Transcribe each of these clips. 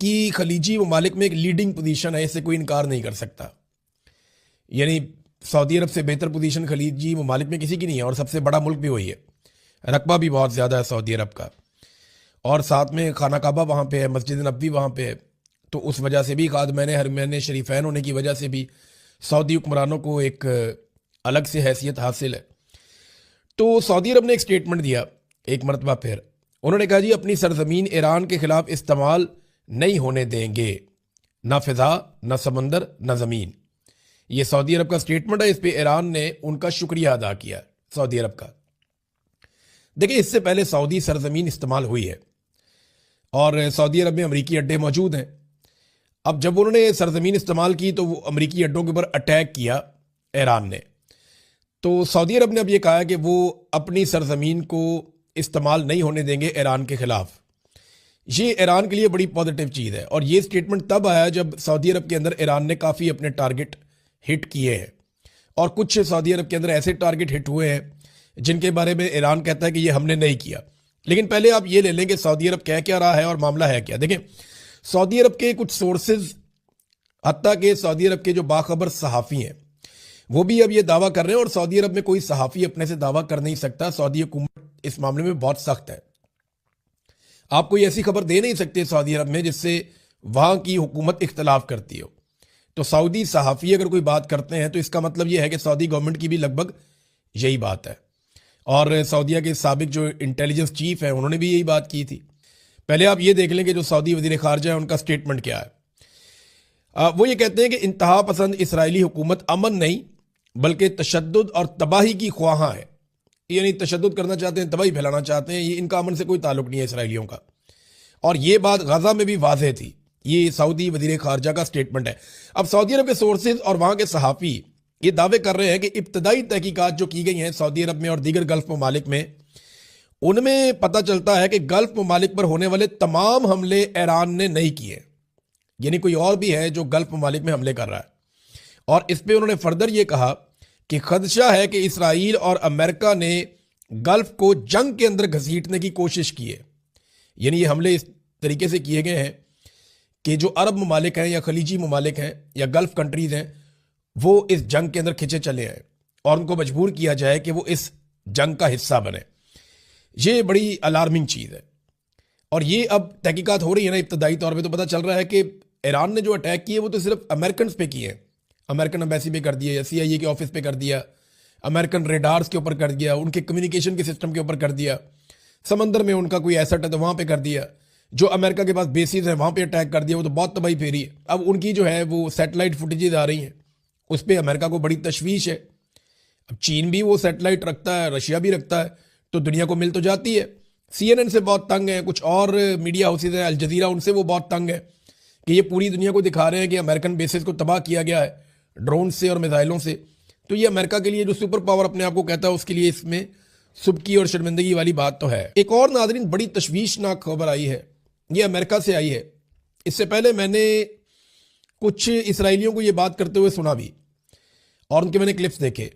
کی خلیجی ممالک میں ایک لیڈنگ پوزیشن ہے، اس سے کوئی انکار نہیں کر سکتا. یعنی سعودی عرب سے بہتر پوزیشن خلیجی ممالک میں کسی کی نہیں ہے، اور سب سے بڑا ملک بھی وہی ہے. رقبہ بھی بہت زیادہ ہے سعودی عرب کا، اور ساتھ میں خانہ کعبہ وہاں پہ ہے، مسجد نبوی وہاں پہ ہے. تو اس وجہ سے بھی خادمین حرمین شریفین ہونے کی وجہ سے بھی سعودی حکمرانوں کو ایک الگ سے حیثیت حاصل ہے. تو سعودی عرب نے ایک سٹیٹمنٹ دیا ایک مرتبہ پھر. انہوں نے کہا جی اپنی سرزمین ایران کے خلاف استعمال نہیں ہونے دیں گے، نہ فضا، نہ سمندر، نہ زمین. یہ سعودی عرب کا سٹیٹمنٹ ہے. اس پہ ایران نے ان کا شکریہ ادا کیا سعودی عرب کا. دیکھیں اس سے پہلے سعودی سرزمین استعمال ہوئی ہے اور سعودی عرب میں امریکی اڈے موجود ہیں. اب جب انہوں نے سرزمین استعمال کی تو وہ امریکی اڈوں کے اوپر اٹیک کیا ایران نے. تو سعودی عرب نے اب یہ کہا کہ وہ اپنی سرزمین کو استعمال نہیں ہونے دیں گے ایران کے خلاف. یہ ایران کے لیے بڑی پازیٹیو چیز ہے، اور یہ سٹیٹمنٹ تب آیا جب سعودی عرب کے اندر ایران نے کافی اپنے ٹارگٹ ہٹ کیے ہیں، اور کچھ سعودی عرب کے اندر ایسے ٹارگٹ ہٹ ہوئے ہیں جن کے بارے میں ایران کہتا ہے کہ یہ ہم نے نہیں کیا. لیکن پہلے آپ یہ لے لیں کہ سعودی عرب کہہ کیا رہا ہے اور معاملہ ہے کیا. دیکھیں سعودی عرب کے کچھ سورسز، حتیٰ کہ سعودی عرب کے جو باخبر صحافی ہیں، وہ بھی اب یہ دعویٰ کر رہے ہیں، اور سعودی عرب میں کوئی صحافی اپنے سے دعویٰ کر نہیں سکتا. سعودی حکومت اس معاملے میں بہت سخت ہے. آپ کوئی ایسی خبر دے نہیں سکتے سعودی عرب میں جس سے وہاں کی حکومت اختلاف کرتی ہو. تو سعودی صحافی اگر کوئی بات کرتے ہیں تو اس کا مطلب یہ ہے کہ سعودی گورنمنٹ کی بھی لگ بھگ یہی بات ہے. اور سعودیہ کے سابق جو انٹیلیجنس چیف ہیں انہوں نے بھی یہی بات کی تھی. پہلے آپ یہ دیکھ لیں کہ جو سعودی وزیر خارجہ ہے ان کا سٹیٹمنٹ کیا ہے. وہ یہ کہتے ہیں کہ انتہا پسند اسرائیلی حکومت امن نہیں بلکہ تشدد اور تباہی کی خواہاں ہے. یعنی تشدد کرنا چاہتے ہیں، تباہی پھیلانا چاہتے ہیں. یہ ان کا امن سے کوئی تعلق نہیں ہے اسرائیلیوں کا. اور یہ بات غزہ میں بھی واضح تھی. یہ سعودی وزیر خارجہ کا سٹیٹمنٹ ہے. اب سعودی عرب کے سورسز اور وہاں کے صحافی یہ دعوے کر رہے ہیں کہ ابتدائی تحقیقات جو کی گئی ہیں سعودی عرب میں اور دیگر گلف ممالک میں، ان میں پتہ چلتا ہے کہ گلف ممالک پر ہونے والے تمام حملے ایران نے نہیں کیے. یعنی کوئی اور بھی ہے جو گلف ممالک میں حملے کر رہا ہے. اور اس پہ انہوں نے فردر یہ کہا کہ خدشہ ہے کہ اسرائیل اور امریکہ نے گلف کو جنگ کے اندر گھسیٹنے کی کوشش کی ہے. یعنی یہ حملے اس طریقے سے کیے گئے ہیں کہ جو عرب ممالک ہیں یا خلیجی ممالک ہیں یا گلف کنٹریز ہیں وہ اس جنگ کے اندر کھنچے چلے آئے اور ان کو مجبور کیا جائے کہ وہ اس جنگ کا حصہ بنے. یہ بڑی الارمنگ چیز ہے. اور یہ اب تحقیقات ہو رہی ہے نا ابتدائی طور پہ، تو پتہ چل رہا ہے کہ ایران نے جو اٹیک کیے وہ تو صرف امریکنز پہ کیے ہیں. امریکن امبیسی پہ کر دیا، یا سی آئی اے کے آفس پہ کر دیا، امریکن ریڈارز کے اوپر کر دیا، ان کے کمیونیکیشن کے سسٹم کے اوپر کر دیا، سمندر میں ان کا کوئی ایسٹ ہے تو وہاں پہ کر دیا، جو امریکہ کے پاس بیسز ہیں وہاں پہ اٹیک کر دیا. وہ تو بہت تباہی پھیری ہے. اب ان کی جو ہے وہ سیٹلائٹ فوٹیجز آ رہی ہیں، اس پہ امریکہ کو بڑی تشویش ہے. اب چین بھی وہ سیٹلائٹ رکھتا ہے، رشیا بھی رکھتا ہے، تو دنیا کو مل تو جاتی ہے. سی این این سے بہت تنگ ہے، کچھ اور میڈیا ہاؤسز ہیں، الجزیرہ، ان سے وہ بہت تنگ ہے کہ یہ پوری دنیا کو دکھا رہے ہیں کہ امریکن بیسز کو تباہ کیا گیا ہے ڈرون سے اور میزائلوں سے. تو یہ امریکہ کے لیے جو سپر پاور اپنے آپ کو کہتا ہے اس کے لیے اس میں سبکی اور شرمندگی والی بات تو ہے. ایک اور ناظرین بڑی تشویشناک خبر آئی ہے، یہ امریکہ سے آئی ہے. اس سے پہلے میں نے کچھ اسرائیلیوں کو یہ بات کرتے ہوئے سنا بھی اور ان کے میں نے کلپس دیکھے.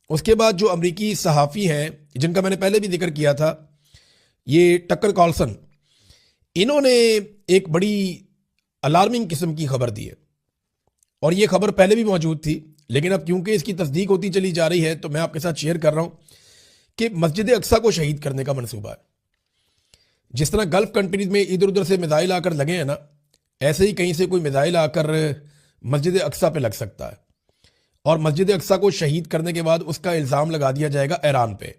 اس کے بعد جو امریکی صحافی ہیں جن کا میں نے پہلے بھی ذکر کیا تھا، یہ ٹکر کارلسن، انہوں نے ایک بڑی الارمنگ قسم کی خبر دی ہے. اور یہ خبر پہلے بھی موجود تھی لیکن اب کیونکہ اس کی تصدیق ہوتی چلی جا رہی ہے تو میں آپ کے ساتھ شیئر کر رہا ہوں کہ مسجد اقصیٰ کو شہید کرنے کا منصوبہ ہے. جس طرح گلف کنٹریز میں ادھر ادھر سے میزائل آ کر لگے ہیں نا، ایسے ہی کہیں سے کوئی میزائل آ کر مسجد اقصیٰ پہ لگ سکتا ہے، اور مسجد اقصیٰ کو شہید کرنے کے بعد اس کا الزام لگا دیا جائے گا ایران پہ،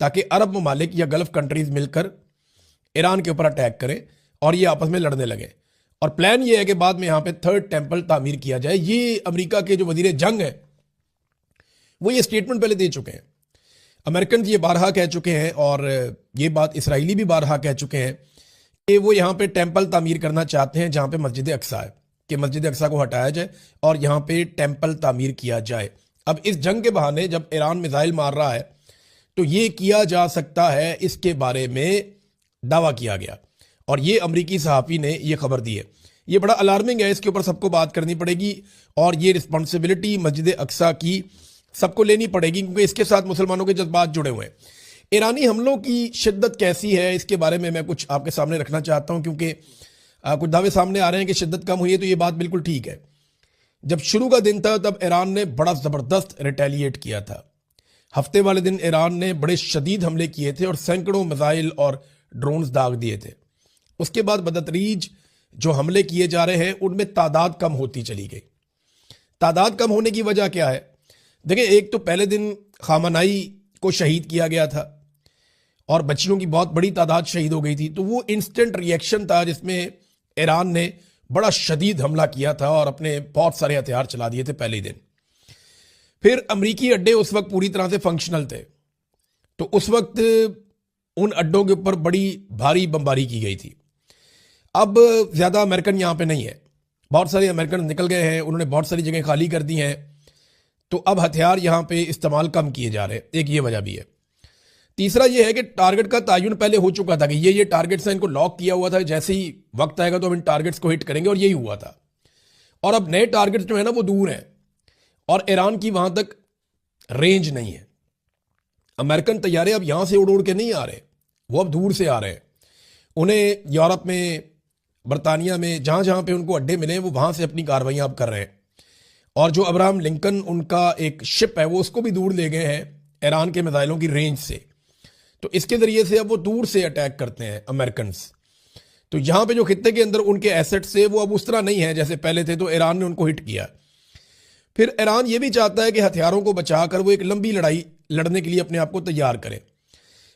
تاکہ عرب ممالک یا گلف کنٹریز مل کر ایران کے اوپر اٹیک کریں اور یہ آپس میں لڑنے لگے. اور پلان یہ ہے کہ بعد میں یہاں پہ تھرڈ ٹیمپل تعمیر کیا جائے. یہ امریکہ کے جو وزیر جنگ ہیں وہ یہ سٹیٹمنٹ پہلے دے چکے ہیں. امریکنز یہ بارہا کہہ چکے ہیں اور یہ بات اسرائیلی بھی بارہا کہہ چکے ہیں کہ وہ یہاں پہ ٹیمپل تعمیر کرنا چاہتے ہیں جہاں پہ مسجد اقصیٰ ہے، کہ مسجد اقصیٰ کو ہٹایا جائے اور یہاں پہ ٹیمپل تعمیر کیا جائے. اب اس جنگ کے بہانے جب ایران میزائل مار رہا ہے تو یہ کیا جا سکتا ہے، اس کے بارے میں دعویٰ کیا گیا اور یہ امریکی صحافی نے یہ خبر دی ہے. یہ بڑا الارمنگ ہے، اس کے اوپر سب کو بات کرنی پڑے گی اور یہ رسپانسبلٹی مسجد اقصیٰ کی سب کو لینی پڑے گی، کیونکہ اس کے ساتھ مسلمانوں کے جذبات جڑے ہوئے ہیں. ایرانی حملوں کی شدت کیسی ہے اس کے بارے میں کچھ آپ کے سامنے رکھنا چاہتا ہوں، کیونکہ کچھ دعوے سامنے آ رہے ہیں کہ شدت کم ہوئی ہے، تو یہ بات بالکل ٹھیک ہے۔ جب شروع کا دن تھا تب ایران نے بڑا زبردست ریٹیلیٹ کیا تھا۔ ہفتے والے دن ایران نے بڑے شدید حملے کیے تھے اور سینکڑوں میزائل اور ڈرونز داغ دیے تھے۔ اس کے بعد بدتریج جو حملے کیے جا رہے ہیں ان میں تعداد کم ہوتی چلی گئی۔ تعداد کم ہونے کی وجہ کیا ہے؟ دیکھیں، ایک تو پہلے دن خامنائی کو شہید کیا گیا تھا اور بچیوں کی بہت بڑی تعداد شہید ہو گئی تھی، تو وہ انسٹنٹ ری ایکشن تھا جس میں ایران نے بڑا شدید حملہ کیا تھا اور اپنے بہت سارے ہتھیار چلا دیے تھے پہلے دن۔ پھر امریکی اڈے اس وقت پوری طرح سے فنکشنل تھے، تو اس وقت ان اڈوں کے اوپر بڑی بھاری بمباری کی گئی تھی۔ اب زیادہ امریکن یہاں پہ نہیں ہے، بہت سارے امریکن نکل گئے ہیں، انہوں نے بہت ساری جگہیں خالی کر دی ہیں، تو اب ہتھیار یہاں پہ استعمال کم کیے جا رہے ہیں، ایک یہ وجہ بھی ہے۔ تیسرا یہ ہے کہ ٹارگٹ کا تعین پہلے ہو چکا تھا کہ یہ ٹارگٹس ہیں، ان کو لاک کیا ہوا تھا، جیسے ہی وقت آئے گا تو ہم ان ٹارگٹس کو ہٹ کریں گے، اور یہی ہوا تھا۔ اور اب نئے ٹارگٹس جو ہیں نا وہ دور ہیں اور ایران کی وہاں تک رینج نہیں ہے۔ امریکن طیارے اب یہاں سے اڑ کے نہیں آ رہے، وہ اب دور سے آ رہے ہیں۔ انہیں یورپ میں، برطانیہ میں، جہاں جہاں پہ ان کو اڈے ملے وہ وہاں سے اپنی کاروائیاں اب کر رہے ہیں۔ اور جو ابراہم لنکن ان کا ایک شپ ہے وہ اس کو بھی دور لے گئے ہیں ایران کے میزائلوں کی رینج سے، تو اس کے ذریعے سے اب وہ دور سے اٹیک کرتے ہیں امریکنز۔ تو یہاں پہ جو خطے کے اندر ان کے ایسٹ سے وہ اب اس طرح نہیں ہے جیسے پہلے تھے، تو ایران نے ان کو ہٹ کیا۔ پھر ایران یہ بھی چاہتا ہے کہ ہتھیاروں کو بچا کر وہ ایک لمبی لڑائی لڑنے کے لیے اپنے آپ کو تیار کرے،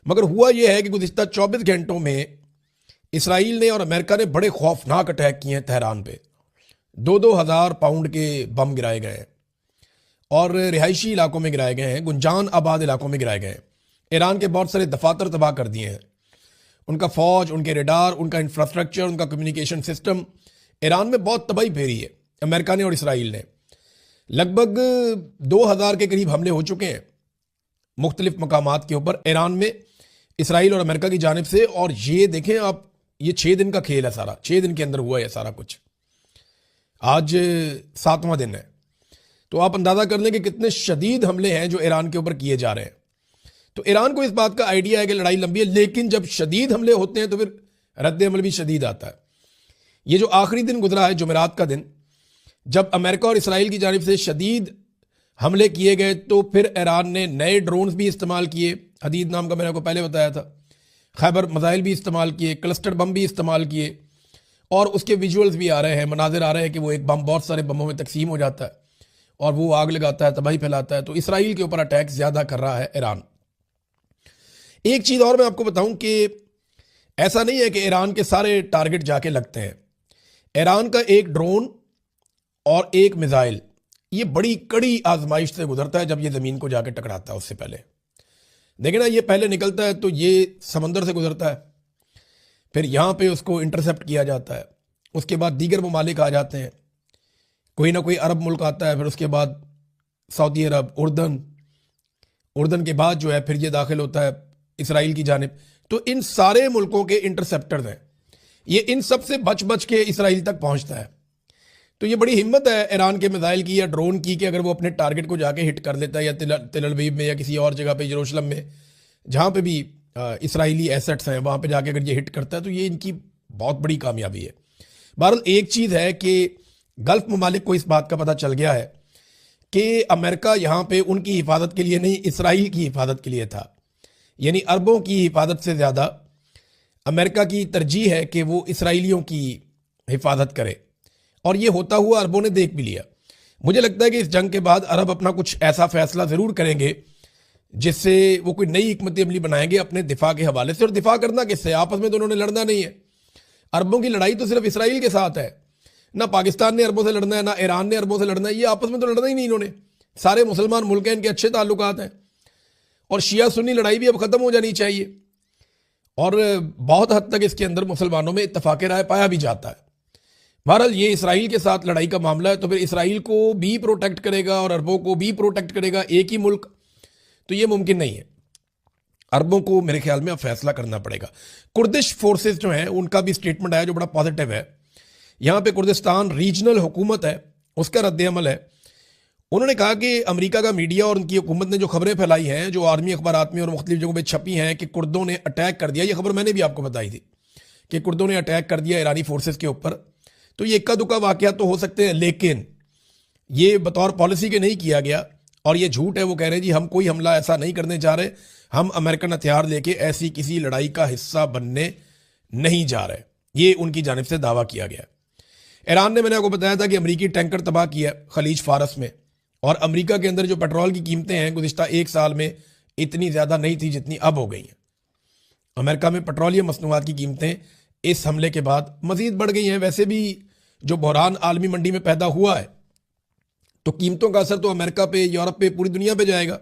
مگر ہوا یہ ہے کہ گزشتہ 24 گھنٹوں میں اسرائیل نے اور امریکہ نے بڑے خوفناک اٹیک کیے ہیں تہران پہ۔ 2,000 پاؤنڈ کے بم گرائے گئے ہیں اور رہائشی علاقوں میں گرائے گئے ہیں، گنجان آباد علاقوں میں گرائے گئے ہیں۔ ایران کے بہت سارے دفاتر تباہ کر دیے ہیں، ان کا فوج، ان کے ریڈار، ان کا انفراسٹرکچر، ان کا کمیونیکیشن سسٹم، ایران میں بہت تباہی پھیری ہے امریکہ نے اور اسرائیل نے۔ لگ بھگ 2,000 کے قریب حملے ہو چکے ہیں مختلف مقامات کے اوپر ایران میں، اسرائیل اور امریکہ کی جانب سے۔ اور یہ دیکھیں آپ، یہ 6 دن کا کھیل ہے سارا، 6 دن کے اندر ہوا ہے سارا کچھ، آج 7واں دن ہے، تو آپ اندازہ کر لیں کہ کتنے شدید حملے ہیں جو ایران کے اوپر کیے جا رہے ہیں۔ تو ایران کو اس بات کا آئیڈیا ہے کہ لڑائی لمبی ہے، لیکن جب شدید حملے ہوتے ہیں تو پھر رد عمل بھی شدید آتا ہے۔ یہ جو آخری دن گزرا ہے جمعرات کا دن، جب امریکہ اور اسرائیل کی جانب سے شدید حملے کیے گئے تو پھر ایران نے نئے ڈرونز بھی استعمال کیے، حدید نام کا میں نے آپ کو پہلے بتایا تھا، خیبر میزائل بھی استعمال کیے، کلسٹر بم بھی استعمال کیے، اور اس کے ویژولز بھی آ رہے ہیں، مناظر آ رہے ہیں کہ وہ ایک بم بہت سارے بموں میں تقسیم ہو جاتا ہے اور وہ آگ لگاتا ہے، تباہی پھیلاتا ہے۔ تو اسرائیل کے اوپر اٹیک زیادہ کر رہا ہے ایران۔ ایک چیز اور میں آپ کو بتاؤں کہ ایسا نہیں ہے کہ ایران کے سارے ٹارگٹ جا کے لگتے ہیں۔ ایران کا ایک ڈرون اور ایک میزائل یہ بڑی کڑی آزمائش سے گزرتا ہے جب یہ زمین کو جا کے ٹکراتا ہے۔ اس سے پہلے دیکھیں نا، یہ پہلے نکلتا ہے تو یہ سمندر سے گزرتا ہے، پھر یہاں پہ اس کو انٹرسیپٹ کیا جاتا ہے، اس کے بعد دیگر ممالک آ جاتے ہیں، کوئی نہ کوئی عرب ملک آتا ہے، پھر اس کے بعد سعودی عرب، اردن کے بعد جو ہے پھر یہ داخل ہوتا ہے اسرائیل کی جانب۔ تو ان سارے ملکوں کے انٹرسیپٹرز ہیں، یہ ان سب سے بچ بچ کے اسرائیل تک پہنچتا ہے۔ تو یہ بڑی ہمت ہے ایران کے میزائل کی یا ڈرون کی کہ اگر وہ اپنے ٹارگٹ کو جا کے ہٹ کر لیتا ہے، یا تل ابیب میں یا کسی اور جگہ پہ، یروشلم میں، جہاں پہ بھی اسرائیلی ایسٹس ہیں، وہاں پہ جا کے اگر یہ ہٹ کرتا ہے تو یہ ان کی بہت بڑی کامیابی ہے۔ بہرحال ایک چیز ہے کہ گلف ممالک کو اس بات کا پتہ چل گیا ہے کہ امریکہ یہاں پہ ان کی حفاظت کے لیے نہیں، اسرائیل کی حفاظت کے لیے تھا، یعنی عربوں کی حفاظت سے زیادہ امریکہ کی ترجیح ہے کہ وہ اسرائیلیوں کی حفاظت کرے، اور یہ ہوتا ہوا عربوں نے دیکھ بھی لیا۔ مجھے لگتا ہے کہ اس جنگ کے بعد عرب اپنا کچھ ایسا فیصلہ ضرور کریں گے جس سے وہ کوئی نئی حکمت عملی بنائیں گے اپنے دفاع کے حوالے سے۔ اور دفاع کرنا کس سے؟ آپس میں تو انہوں نے لڑنا نہیں ہے۔ عربوں کی لڑائی تو صرف اسرائیل کے ساتھ ہے، نہ پاکستان نے عربوں سے لڑنا ہے، نہ ایران نے عربوں سے لڑنا ہے، یہ آپس میں تو لڑنا ہی نہیں انہوں نے۔ سارے مسلمان ملک ہیں، ان کے اچھے تعلقات ہیں، اور شیعہ سنی لڑائی بھی اب ختم ہو جانی چاہیے، اور بہت حد تک اس کے اندر مسلمانوں میں اتفاق رائے پایا بھی جاتا ہے۔ بہرحال یہ اسرائیل کے ساتھ لڑائی کا معاملہ ہے، تو پھر اسرائیل کو بھی پروٹیکٹ کرے گا اور عربوں کو بھی پروٹیکٹ کرے گا ایک ہی ملک، تو یہ ممکن نہیں ہے۔ عربوں کو میرے خیال میں اب فیصلہ کرنا پڑے گا۔ کردش فورسز جو ہیں ان کا بھی سٹیٹمنٹ آیا جو بڑا پازیٹیو ہے۔ یہاں پہ کردستان ریجنل حکومت ہے، اس کا رد عمل ہے۔ انہوں نے کہا کہ امریکہ کا میڈیا اور ان کی حکومت نے جو خبریں پھیلائی ہیں، جو آرمی اخبارات میں اور مختلف جگہوں پہ چھپی ہیں کہ کردوں نے اٹیک کر دیا، یہ خبر میں نے بھی آپ کو بتائی تھی کہ کردوں نے اٹیک کر دیا ایرانی فورسز کے اوپر، تو یہ اکا دکا واقعات تو ہو سکتے ہیں، لیکن یہ بطور پالیسی کے نہیں کیا گیا، اور یہ جھوٹ ہے۔ وہ کہہ رہے ہیں جی ہم کوئی حملہ ایسا نہیں کرنے جا رہے، ہم امریکن ہتھیار لے کے ایسی کسی لڑائی کا حصہ بننے نہیں جا رہے، یہ ان کی جانب سے دعویٰ کیا گیا۔ ایران نے، میں نے آپ کو بتایا تھا کہ امریکی ٹینکر تباہ کیا خلیج فارس میں، اور امریکہ کے اندر جو پیٹرول کی قیمتیں ہیں گزشتہ ایک سال میں اتنی زیادہ نہیں تھی جتنی اب ہو گئی ہیں۔ امریکہ میں پیٹرولیم مصنوعات کی قیمتیں اس حملے کے بعد مزید بڑھ گئی ہیں۔ ویسے بھی جو بحران عالمی منڈی میں پیدا ہوا ہے تو قیمتوں کا اثر تو امریکہ پہ، یورپ پہ، پوری دنیا پہ جائے گا۔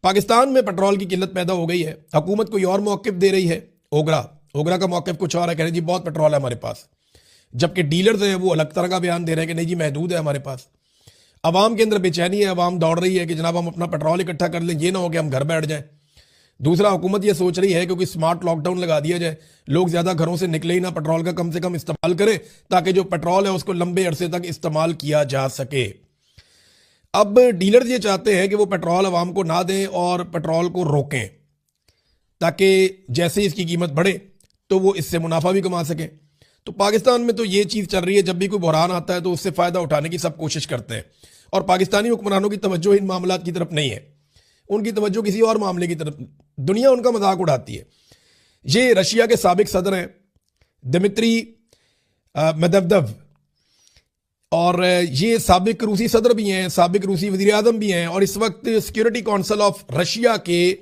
پاکستان میں پیٹرول کی قلت پیدا ہو گئی ہے، حکومت کوئی اور موقف دے رہی ہے، اوگرا کا موقف کچھ اور ہے، کہہ رہے ہیں جی بہت پیٹرول ہے ہمارے پاس، جبکہ ڈیلرز ہیں وہ الگ طرح کا بیان دے رہے ہیں کہ نہیں جی محدود ہے ہمارے پاس۔ عوام کے اندر بے چینی ہے، عوام دوڑ رہی ہے کہ جناب ہم اپنا پیٹرول اکٹھا کر لیں، یہ نہ ہو کہ ہم گھر بیٹھ جائیں۔ دوسرا، حکومت یہ سوچ رہی ہے کہ کوئی سمارٹ لاک ڈاؤن لگا دیا جائے، لوگ زیادہ گھروں سے نکلے ہی نہ، پیٹرول کا کم سے کم استعمال کریں تاکہ جو پیٹرول ہے اس کو لمبے عرصے تک استعمال کیا جا سکے۔ اب ڈیلرز یہ چاہتے ہیں کہ وہ پیٹرول عوام کو نہ دیں اور پیٹرول کو روکیں تاکہ جیسے اس کی قیمت بڑھے تو وہ اس سے منافع بھی کما سکیں۔ تو پاکستان میں تو یہ چیز چل رہی ہے، جب بھی کوئی بحران آتا ہے تو اس سے فائدہ اٹھانے کی سب کوشش کرتے ہیں، اور پاکستانی حکمرانوں کی توجہ ان معاملات کی طرف نہیں ہے، ان کی توجہ کسی اور معاملے کی طرف، دنیا ان کا مذاق اڑاتی ہے۔ یہ رشیا کے سابق صدر ہیں دمتری مدودیو، اور یہ سابق روسی صدر بھی ہیں، سابق روسی وزیر اعظم بھی ہیں، اور اس وقت سیکیورٹی کونسل آف رشیا کے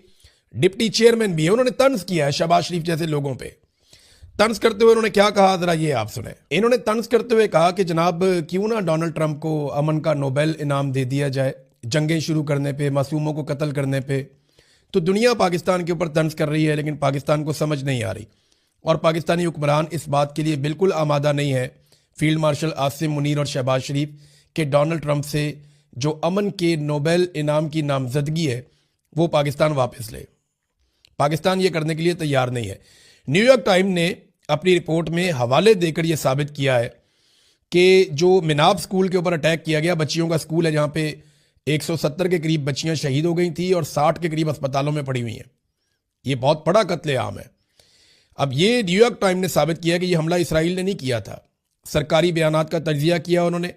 ڈپٹی چیئرمین بھی ہیں۔ انہوں نے طنز کیا ہے شہباز شریف جیسے لوگوں پہ۔ طنز کرتے ہوئے انہوں نے کیا کہا، ذرا یہ آپ سنیں۔ انہوں نے طنز کرتے ہوئے کہا کہ جناب کیوں نہ ڈونلڈ ٹرمپ کو امن کا نوبل انعام دے دیا جائے، جنگیں شروع کرنے پہ، معصوموں کو قتل کرنے پہ۔ تو دنیا پاکستان کے اوپر طنز کر رہی ہے، لیکن پاکستان کو سمجھ نہیں آ رہی، اور پاکستانی حکمران اس بات کے لیے بالکل آمادہ نہیں ہے، فیلڈ مارشل عاصم منیر اور شہباز شریف، کہ ڈونلڈ ٹرمپ سے جو امن کے نوبل انعام کی نامزدگی ہے وہ پاکستان واپس لے۔ پاکستان یہ کرنے کے لیے تیار نہیں ہے۔ نیو یارک ٹائم نے اپنی رپورٹ میں حوالے دے کر یہ ثابت کیا ہے کہ جو مناب سکول کے اوپر اٹیک کیا گیا، بچیوں کا سکول ہے جہاں پہ 170 کے قریب بچیاں شہید ہو گئی تھیں اور 60 کے قریب اسپتالوں میں پڑی ہوئی ہیں، یہ بہت بڑا قتل عام ہے۔ اب یہ نیو یارک ٹائم نے ثابت کیا کہ یہ حملہ اسرائیل نے نہیں کیا تھا، سرکاری بیانات کا تجزیہ کیا انہوں نے۔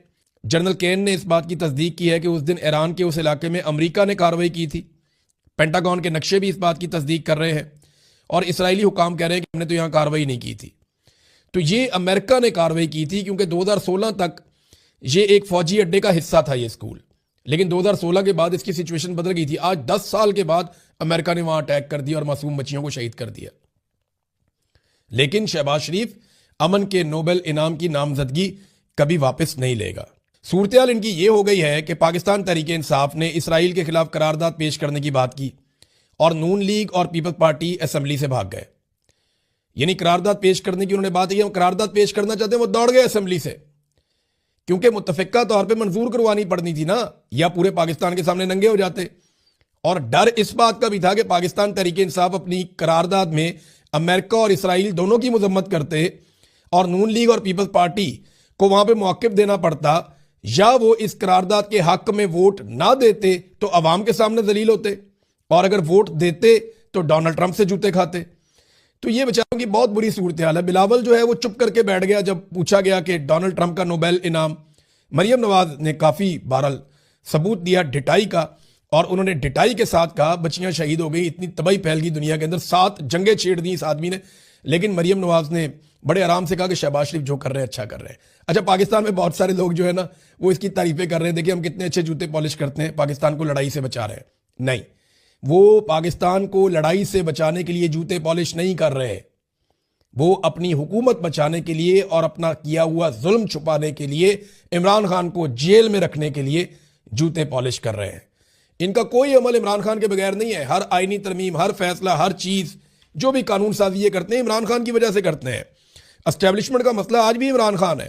جنرل کین نے اس بات کی تصدیق کی ہے کہ اس دن ایران کے اس علاقے میں امریکہ نے کارروائی کی تھی، پینٹاگون کے نقشے بھی اس بات کی تصدیق کر رہے ہیں، اور اسرائیلی حکام کہہ رہے ہیں کہ ہم نے تو یہاں کارروائی نہیں کی تھی۔ تو یہ امریکہ نے کارروائی کی تھی، کیونکہ 2016 تک یہ ایک فوجی اڈے کا حصہ تھا یہ سکول، لیکن 2016 کے بعد اس کی سچویشن بدل گئی تھی۔ آج 10 سال کے بعد امریکہ نے وہاں اٹیک کر دیا اور معصوم بچیوں کو شہید کر دیا۔ لیکن شہباز شریف امن کے نوبل انعام کی نامزدگی کبھی واپس نہیں لے گا۔ صورتحال ان کی یہ ہو گئی ہے کہ پاکستان تحریک انصاف نے اسرائیل کے خلاف قرارداد پیش کرنے کی بات کی، اور نون لیگ اور پیپلز پارٹی اسمبلی سے بھاگ گئے۔ یعنی قرارداد پیش کرنے کی انہوں نے بات کی، ہم قرارداد پیش کرنا چاہتے ہیں، وہ دوڑ گئے اسمبلی سے، کیونکہ متفقہ طور پہ منظور کروانی پڑنی تھی نا، یا پورے پاکستان کے سامنے ننگے ہو جاتے۔ اور ڈر اس بات کا بھی تھا کہ پاکستان تحریک انصاف اپنی قرارداد میں امریکہ اور اسرائیل دونوں کی مذمت کرتے، اور نون لیگ اور پیپلز پارٹی کو وہاں پہ موقف دینا پڑتا، یا وہ اس قرارداد کے حق میں ووٹ نہ دیتے تو عوام کے سامنے ذلیل ہوتے، اور اگر ووٹ دیتے تو ڈونلڈ ٹرمپ سے جوتے کھاتے۔ تو یہ بیچاروں کی بہت بری صورتحال ہے۔ بلاول جو ہے وہ چپ کر کے بیٹھ گیا جب پوچھا گیا کہ ڈونلڈ ٹرمپ کا نوبل انعام۔ مریم نواز نے کافی بہرحال ثبوت دیا ڈٹائی کا، اور انہوں نے ڈٹائی کے ساتھ کہا بچیاں شہید ہو گئی، اتنی تباہی پھیل گئی دنیا کے اندر، 7 جنگیں چھیڑ دی اس آدمی نے۔ لیکن مریم نواز نے بڑے آرام سے کہا کہ شہباز شریف جو کر رہے ہیں اچھا کر رہے ہیں۔ اچھا، پاکستان میں بہت سارے لوگ جو ہے نا وہ اس کی تعریفیں کر رہے ہیں، دیکھیں ہم کتنے اچھے جوتے پالش کرتے ہیں، پاکستان کو لڑائی سے بچا رہے ہیں۔ نہیں، وہ پاکستان کو لڑائی سے بچانے کے لیے جوتے پالش نہیں کر رہے، وہ اپنی حکومت بچانے کے لیے اور اپنا کیا ہوا ظلم چھپانے کے لیے، عمران خان کو جیل میں رکھنے کے لیے جوتے پالش کر رہے ہیں۔ ان کا کوئی عمل عمران خان کے بغیر نہیں ہے۔ ہر آئینی ترمیم، ہر فیصلہ، ہر چیز جو بھی قانون سازی یہ کرتے ہیں عمران خان کی وجہ سے کرتے ہیں۔ اسٹیبلشمنٹ کا مسئلہ آج بھی عمران خان ہے۔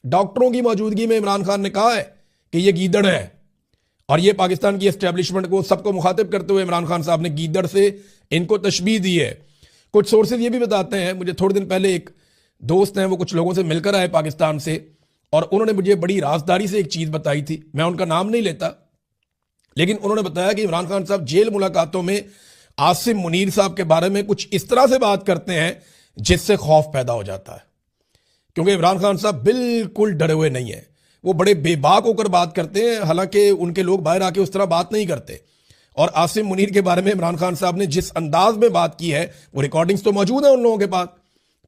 ڈاکٹروں کی موجودگی میں عمران خان نے کہا ہے کہ یہ گیدڑ ہے، اور یہ پاکستان کی اسٹیبلشمنٹ کو سب کو مخاطب کرتے ہوئے عمران خان صاحب نے گیدڑ سے ان کو تشبیہ دی ہے۔ کچھ سورسز یہ بھی بتاتے ہیں، مجھے تھوڑے دن پہلے ایک دوست ہیں وہ کچھ لوگوں سے مل کر آئے پاکستان سے، اور انہوں نے مجھے بڑی رازداری سے ایک چیز بتائی تھی، میں ان کا نام نہیں لیتا، لیکن انہوں نے بتایا کہ عمران خان صاحب جیل ملاقاتوں میں عاصم منیر صاحب کے بارے میں کچھ اس طرح سے بات کرتے ہیں جس سے خوف پیدا ہو جاتا ہے. کیونکہ عمران خان صاحب بالکل ڈرے ہوئے نہیں ہیں, وہ بڑے بے باک ہو کر بات کرتے ہیں, حالانکہ ان کے لوگ باہر آ کے اس طرح بات نہیں کرتے. اور عاصم منیر کے بارے میں عمران خان صاحب نے جس انداز میں بات کی ہے, وہ ریکارڈنگز تو موجود ہیں ان لوگوں کے پاس,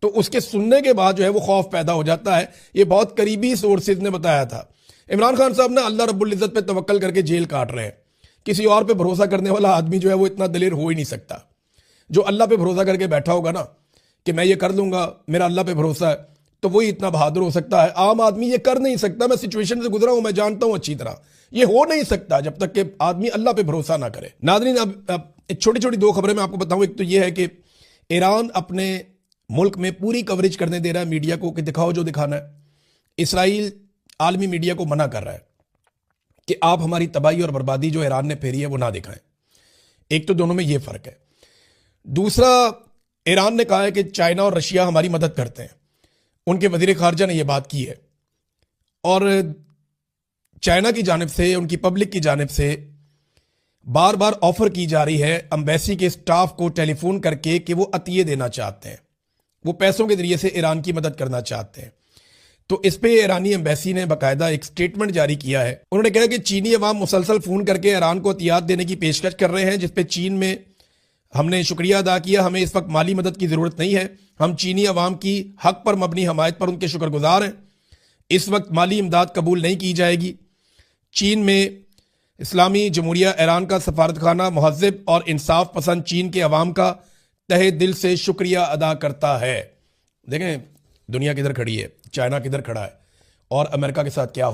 تو اس کے سننے کے بعد جو ہے وہ خوف پیدا ہو جاتا ہے. یہ بہت قریبی سورسز نے بتایا تھا. عمران خان صاحب نے اللہ رب العزت پہ توکل کر کے جیل کاٹ رہے ہیں. کسی اور پہ بھروسہ کرنے والا آدمی جو ہے وہ اتنا دلیر ہو ہی نہیں سکتا. جو اللہ پہ بھروسہ کر کے بیٹھا ہوگا نا کہ میں یہ کر لوں گا, میرا اللہ پہ بھروسہ ہے, تو وہی اتنا بہادر ہو سکتا ہے. عام آدمی یہ کر نہیں سکتا. میں سچویشن سے گزرا ہوں, میں جانتا ہوں اچھی طرح, یہ ہو نہیں سکتا جب تک کہ آدمی اللہ پہ بھروسہ نہ کرے. ناظرین, اب چھوٹی چھوٹی دو خبریں میں آپ کو بتاؤں. ایک تو یہ ہے کہ ایران اپنے ملک میں پوری کوریج کرنے دے رہا ہے میڈیا کو کہ دکھاؤ جو دکھانا ہے. اسرائیل عالمی میڈیا کو منع کر رہا ہے کہ آپ ہماری تباہی اور بربادی جو ایران نے پھیری ہے وہ نہ دکھائیں. ایک تو دونوں میں یہ فرق ہے. دوسرا, ایران نے کہا ہے کہ چائنا اور رشیا ہماری مدد کرتے ہیں. ان کے وزیر خارجہ نے یہ بات کی ہے, اور چائنا کی جانب سے, ان کی پبلک کی جانب سے بار بار آفر کی جا رہی ہے امبیسی کے سٹاف کو ٹیلی فون کر کے کہ وہ عطیے دینا چاہتے ہیں, وہ پیسوں کے ذریعے سے ایران کی مدد کرنا چاہتے ہیں. تو اس پہ ایرانی ایمبیسی نے باقاعدہ ایک سٹیٹمنٹ جاری کیا ہے. انہوں نے کہا کہ چینی عوام مسلسل فون کر کے ایران کو عطیات دینے کی پیشکش کر رہے ہیں, جس پہ چین میں ہم نے شکریہ ادا کیا. ہمیں اس وقت مالی مدد کی ضرورت نہیں ہے. ہم چینی عوام کی حق پر مبنی حمایت پر ان کے شکر گزار ہیں. اس وقت مالی امداد قبول نہیں کی جائے گی. چین میں اسلامی جمہوریہ ایران کا سفارتخانہ مہذب اور انصاف پسند چین کے عوام کا تہہ دل سے شکریہ ادا کرتا ہے. دیکھیں دنیا کدھر کھڑی ہے, چائنا کدھر کھڑا ہے, اور امریکہ کے ساتھ کیا